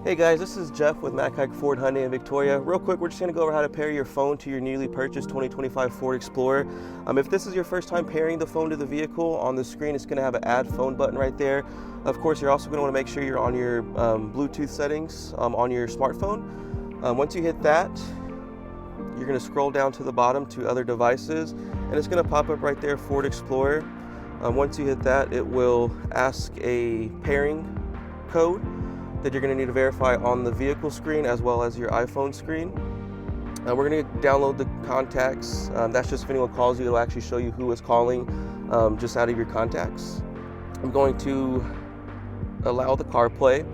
Hey guys, this is Jeff with Mac Haik Ford Hyundai in Victoria. Real quick, we're just going to go over how to pair your phone to your newly purchased 2025 Ford Explorer. If this is your first time pairing the phone to the vehicle, on the screen it's going to have an add phone button right there. Of course, you're also going to want to make sure you're on your Bluetooth settings on your smartphone. Once you hit that, you're going to scroll down to the bottom to other devices, and it's going to pop up right there, Ford Explorer. Once you hit that, it will ask a pairing code that you're going to need to verify on the vehicle screen as well as your iPhone screen. We're going to download the contacts. That's just if anyone calls you, it'll actually show you who is calling just out of your contacts. I'm going to allow the CarPlay.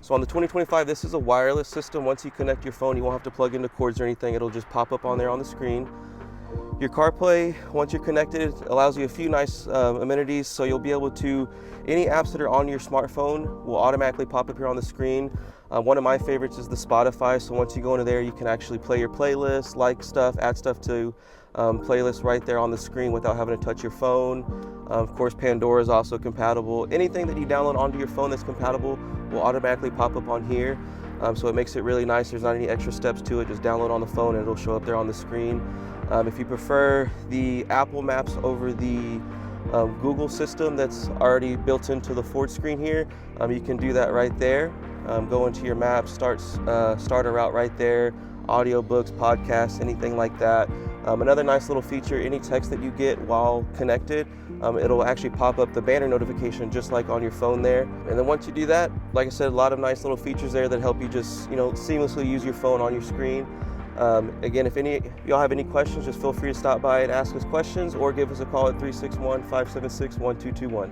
So on the 2025, this is a wireless system. Once you connect your phone, you won't have to plug into cords or anything. It'll just pop up on there on the screen. Your CarPlay, once you're connected, allows you a few nice amenities. So you'll be able to, any apps that are on your smartphone will automatically pop up here on the screen. One of my favorites is the Spotify. So once you go into there, you can actually play your playlist, like stuff, add stuff to playlists right there on the screen without having to touch your phone. Of course, Pandora is also compatible. Anything that you download onto your phone that's compatible will automatically pop up on here. So it makes it really nice. There's not any extra steps to it. Just download on the phone and it'll show up there on the screen. If you prefer the Apple Maps over the Google system that's already built into the Ford screen here, you can do that right there. Go into your maps, start a route right there, audiobooks, podcasts, anything like that. Another nice little feature, any text that you get while connected, it'll actually pop up the banner notification just like on your phone there. And then once you do that, like I said, a lot of nice little features there that help you just seamlessly use your phone on your screen. Again, if y'all have any questions, just feel free to stop by and ask us questions or give us a call at 361-576-1221.